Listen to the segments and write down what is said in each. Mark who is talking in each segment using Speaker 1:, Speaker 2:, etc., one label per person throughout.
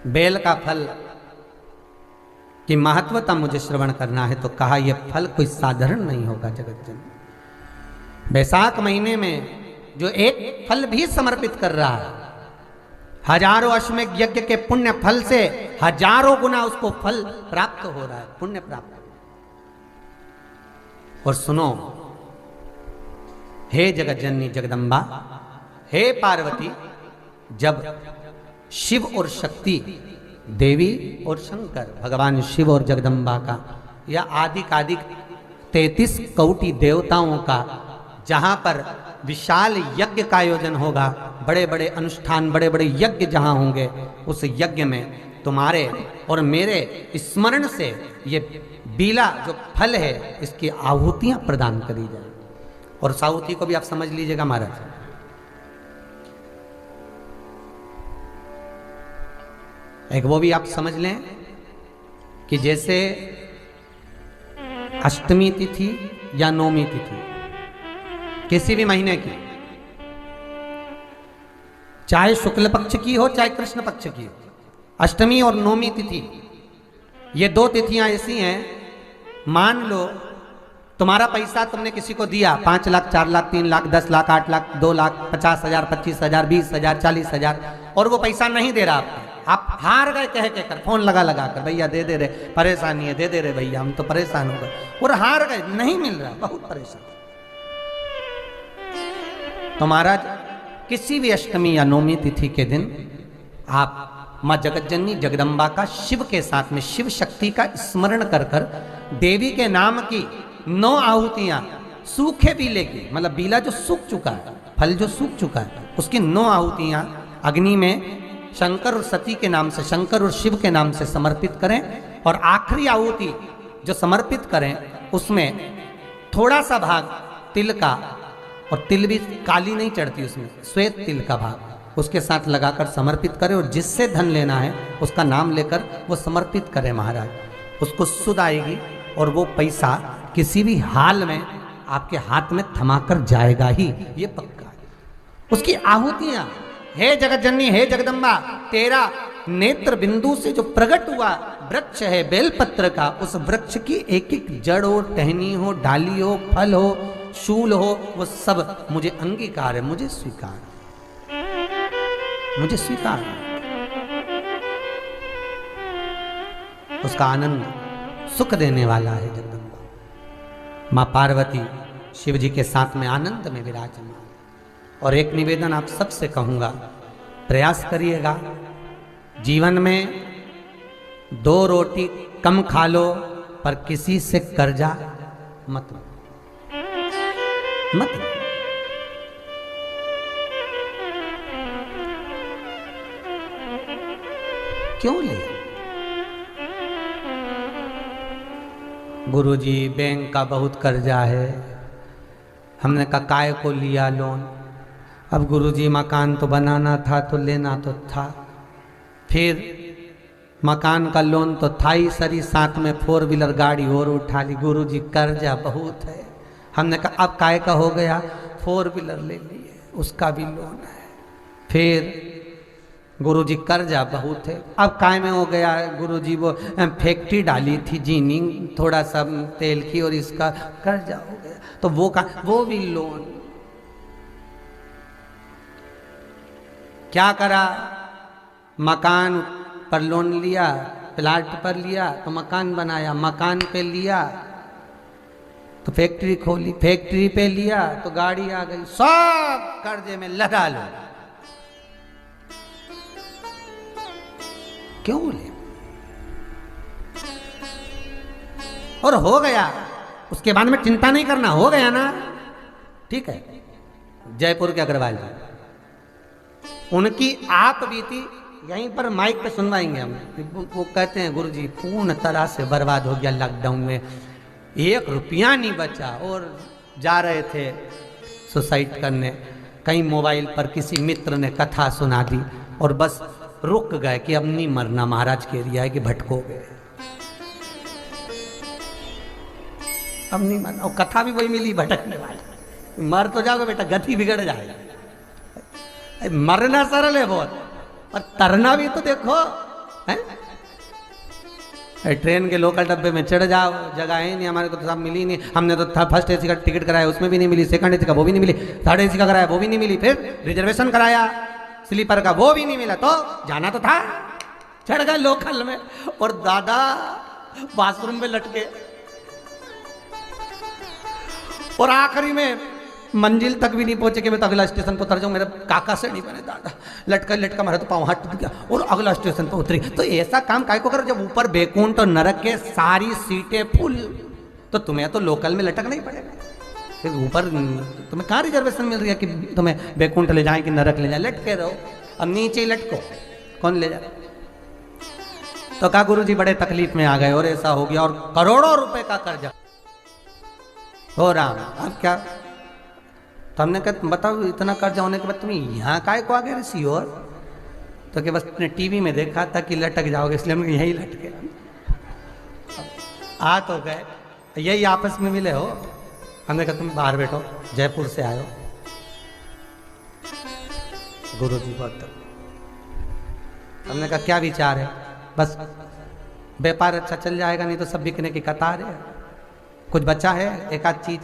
Speaker 1: Bell का फल की महत्वता मुझे श्रवण करना है, तो कहा यह फल कोई साधारण नहीं होगा जगत जननी। बैसाख महीने में जो एक फल भी समर्पित कर रहा है, हजारों अश्वमेध यज्ञ के पुण्य फल से हजारों गुना उसको फल प्राप्त हो रहा है, पुण्य प्राप्त। और सुनो, हे जगत जननी जगदम्बा, हे पार्वती, जब शिव और शक्ति, देवी और शंकर, भगवान शिव और जगदम्बा का या आदिकादिक 33 कोटि देवताओं का जहां पर विशाल यज्ञ का आयोजन होगा, बड़े बड़े अनुष्ठान, बड़े बड़े यज्ञ जहां होंगे, उस यज्ञ में तुम्हारे और मेरे स्मरण से ये बीला जो फल है इसकी आहुतियां प्रदान करी जाए। और उस आहुति को भी आप समझ लीजिएगा महाराज, एक वो भी आप समझ लें कि जैसे अष्टमी तिथि या नौमी तिथि किसी भी महीने की, चाहे शुक्ल पक्ष की हो चाहे कृष्ण पक्ष की हो, अष्टमी और नौमी तिथि, ये दो तिथियां ऐसी हैं, मान लो तुम्हारा पैसा तुमने किसी को दिया, 5 लाख, 4 लाख, 3 लाख, 10 लाख, 8 लाख, 2 लाख, 50,000, 25,000, 20,000, 40,000, और वो पैसा नहीं दे रहा आपको, आप हार गए कह के कर, फोन लगा लगा कर, भैया दे दे रहे, परेशानी है, दे दे रहे भैया, हम तो परेशान हो गए, और हार गए, नहीं मिल रहा, बहुत परेशान। तो महाराज किसी भी अष्टमी या नौमी तिथि के दिन आप माँ जगत जननी जगदम्बा का शिव के साथ में, शिव शक्ति का स्मरण कर कर देवी के नाम की 9 आहुतियां, सूखे बीले की, मतलब बीला जो सूख चुका है, फल जो सूख चुका है, उसकी 9 आहुतियां अग्नि में शंकर और सती के नाम से, शंकर और शिव के नाम से समर्पित करें। और आखिरी आहुति जो समर्पित करें उसमें थोड़ा सा भाग तिल का, और तिल भी काली नहीं चढ़ती उसमें, श्वेत तिल का भाग उसके साथ लगाकर समर्पित करें, और जिससे धन लेना है उसका नाम लेकर वो समर्पित करें महाराज, उसको सुध आएगी और वो पैसा किसी भी हाल में आपके हाथ में थमाकर जाएगा ही, ये पक्का है। उसकी आहुतियां, हे जगत जननी, हे जगदम्बा, तेरा नेत्र बिंदु से जो प्रकट हुआ वृक्ष है बेलपत्र का, उस वृक्ष की एक एक जड़ हो, टहनी हो, डाली हो, फल हो, शूल हो, वो सब मुझे अंगीकार है, मुझे स्वीकार है, मुझे स्वीकार है। उसका आनंद सुख देने वाला है जगदम्बा मां पार्वती शिव जी के साथ में आनंद में विराजमान। और एक निवेदन आप सबसे कहूंगा, प्रयास करिएगा जीवन में 2 रोटी कम खा लो पर किसी से कर्जा मत मत। क्यों ले? गुरुजी बैंक का बहुत कर्जा है, हमने कहा काय को लिया लोन, अब गुरुजी मकान तो बनाना था तो लेना तो था, फिर मकान का लोन तो था ही सरी, साथ में 4 व्हीलर गाड़ी और उठा ली, गुरुजी कर्जा बहुत है। हमने कहा अब काय का हो गया, 4 व्हीलर ले लिए, उसका भी लोन है। फिर गुरुजी कर्जा बहुत है, अब काय में हो गया, गुरुजी वो फैक्ट्री डाली थी जीनी थोड़ा सा तेल की और इसका कर्जा हो गया, तो वो भी लोन। क्या करा, मकान पर लोन लिया, प्लाट पर लिया तो मकान बनाया, मकान पे लिया तो फैक्ट्री खोली, फैक्ट्री पे लिया तो गाड़ी आ गई, सब कर्जे में लगा लो। क्यों ले? और हो गया, उसके बाद में चिंता नहीं करना, हो गया ना, ठीक है। जयपुर के अग्रवाल जी, उनकी आप बीती यहीं पर माइक पे सुनवाएंगे हम। वो कहते हैं गुरुजी पूर्ण तरह से बर्बाद हो गया लॉकडाउन में, 1 रुपया नहीं बचा, और जा रहे थे सुसाइड करने, कहीं मोबाइल पर किसी मित्र ने कथा सुना दी और बस रुक गए कि अब नहीं मरना, महाराज कह दिया है कि भटको गए, अब नहीं मरना। और कथा भी वही मिली, भटकने वाली, मर तो जाओगे बेटा, गति बिगड़ जाएगा। मरना सरल है बहुत, और तरना भी तो देखो हैं? ट्रेन के लोकल डब्बे में चढ़ जाओ, जगह है नहीं, हमारे को तो सब मिली नहीं। हमने तो फर्स्ट एसी का टिकट कराया, उसमें भी नहीं मिली। सेकंड एसी का वो भी नहीं मिली। थर्ड एसी का कराया, वो भी नहीं मिली। फिर रिजर्वेशन कराया स्लीपर का, वो भी नहीं मिला। तो जाना तो था, चढ़ गए लोकल में और दादा बाथरूम में लटके। और आखिरी में मंजिल तक भी नहीं पहुंचे कि मैं तो अगला स्टेशन पर उतर जाऊं, मेरे काका से नहीं बने। दादा लटका लटका मारा तो पाँव हाथ टूट गया और अगला स्टेशन पर उतरी। तो ऐसा काम काय को कर, जब ऊपर बैकुंठ और नरक के सारी सीटें फुल, तो तुम्हें तो लोकल में लटकना ही पड़ेगा। फिर ऊपर तुम्हें कहाँ रिजर्वेशन मिल रही है कि तुम्हें बैकुंठ ले जाए कि नरक ले जाए? लटके रहो, अब नीचे ही लटको, कौन ले जाए? तो कहा गुरुजी बड़े तकलीफ में आ गए और ऐसा हो गया और करोड़ों रुपए का कर्जा हो रहा। अब क्या? तो हमने कहा बताओ इतना कर्जा होने के बाद तुम यहाँ काय को आ गए ऋषि? और तो कि बस तुमने टीवी में देखा था कि लटक जाओगे, इसलिए हमने यही लटके। आ तो गए, यही आपस में मिले हो। हमने कहा तुम बाहर बैठो, जयपुर से आयो। गुरुजी बहुत, हमने कहा क्या विचार है? बस व्यापार अच्छा चल जाएगा, नहीं तो सब बिकने की कतार है। कुछ बचा है एक आध चीज?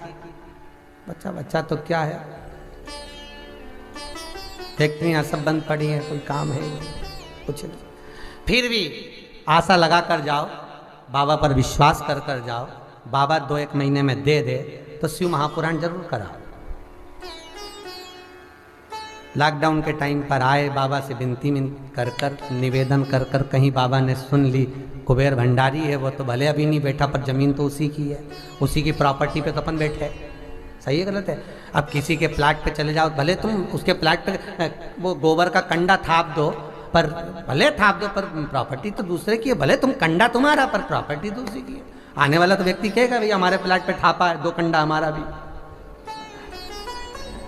Speaker 1: बच्चा तो क्या है, फैक्ट्रियां सब बंद पड़ी हैं, कोई काम है कुछ नहीं। फिर भी आशा लगा कर जाओ, बाबा पर विश्वास कर कर जाओ। बाबा 2-1 महीने में दे दे तो शिव महापुराण जरूर कराओ। लॉकडाउन के टाइम पर आए, बाबा से विनती कर कर निवेदन कर कर, कहीं बाबा ने सुन ली। कुबेर भंडारी है वो, तो भले अभी नहीं बैठा पर जमीन तो उसी की है, उसी की प्रॉपर्टी पे तो अपन बैठे। सही है गलत है? अब किसी के प्लाट पे चले जाओ, भले तुम उसके प्लाट पे वो गोबर का कंडा थाप दो, पर भले थाप दो पर प्रॉपर्टी तो दूसरे की है। भले तुम कंडा तुम्हारा पर प्रॉपर्टी तो उसी की है। आने वाला तो व्यक्ति कहेगा भाई हमारे प्लाट पे थापा है, 2 कंडा हमारा भी,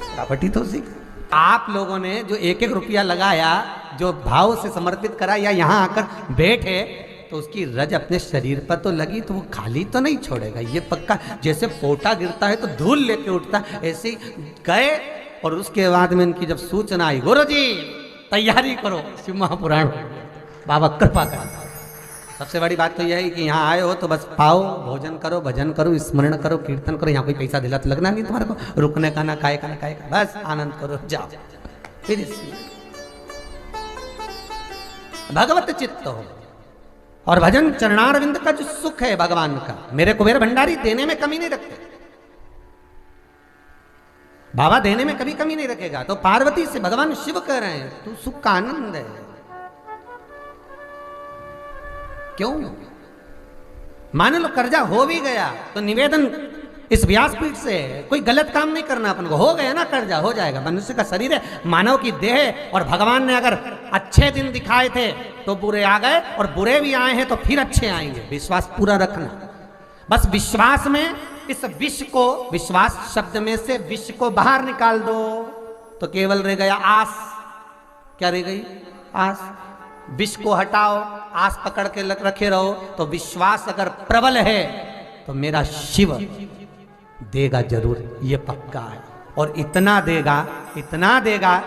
Speaker 1: प्रॉपर्टी तो उसी की। आप लोगों ने जो 1-1 रुपया लगाया, जो भाव से समर्पित करा या यहाँ आकर बैठे, तो उसकी रज अपने शरीर पर तो लगी, तो वो खाली तो नहीं छोड़ेगा, ये पक्का। जैसे पोटा गिरता है तो धूल लेके उठता, ऐसे गए। और उसके बाद में इनकी जब सूचना आई, गुरुजी तैयारी करो, शिव महापुराण, बाबा कृपा कर। सबसे बड़ी बात तो यह है कि यहाँ आए हो तो बस पाओ, भोजन करो, भजन करो, स्मरण करो, कीर्तन करो। यहाँ कोई पैसा दिला तो लगना नहीं तुम्हारे को, रुकने का ना खाए का ना खाए का, बस आनंद करो, जाओ। फिर भगवत चित्त हो और भजन चरणारविंद का जो सुख है भगवान का। मेरे कुबेर भंडारी देने में कमी नहीं रखते, बाबा देने में कभी कमी नहीं रखेगा। तो पार्वती से भगवान शिव कह रहे हैं तू सुख का आनंद है। क्यों? मान लो कर्जा हो भी गया तो निवेदन इस व्यासपीठ से, कोई गलत काम नहीं करना अपन को। हो गया ना कर्जा, हो जाएगा। मनुष्य का शरीर है, मानव की देह है, और भगवान ने अगर अच्छे दिन दिखाए थे तो बुरे आ गए, और बुरे भी आए हैं तो फिर अच्छे आएंगे। विश्वास पूरा रखना। बस विश्वास में इस विष को, विश्वास शब्द में से विष को बाहर निकाल दो तो केवल रह गया आस। क्या रह गई? आस। विष को हटाओ, आस पकड़ के रखे रहो। तो विश्वास अगर प्रबल है तो मेरा शिव देगा जरूर, ये पक्का है। और इतना देगा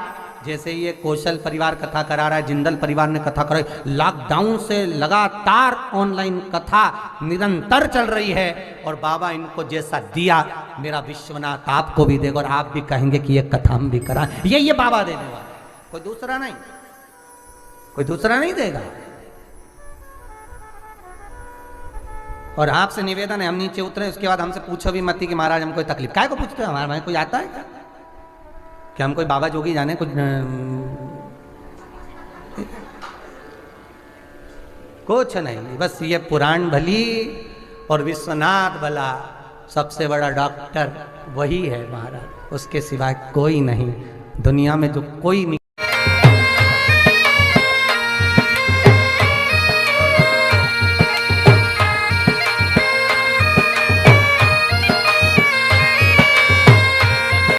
Speaker 1: जैसे ये कौशल परिवार कथा करा रहा है, जिंदल परिवार ने कथा कराई। लॉकडाउन से लगातार ऑनलाइन कथा निरंतर चल रही है, और बाबा इनको जैसा दिया, मेरा विश्वनाथ आपको भी देगा, और आप भी कहेंगे कि ये कथा हम भी करा। ये बाबा देने वाला, कोई दूसरा नहीं, कोई दूसरा नहीं देगा। और आपसे निवेदन है, हम नीचे उतरे, उसके बाद हमसे पूछो भी मत कि महाराज हम कोई तकलीफ, काय को पूछते हो? हमारे भाई कोई आता है क्या? क्या हम कोई बाबा जोगी जाने कुछ? कुछ नहीं, बस ये पुराण भली और विश्वनाथ भला, सबसे बड़ा डॉक्टर वही है महाराज, उसके सिवाय कोई नहीं दुनिया में। जो कोई नहीं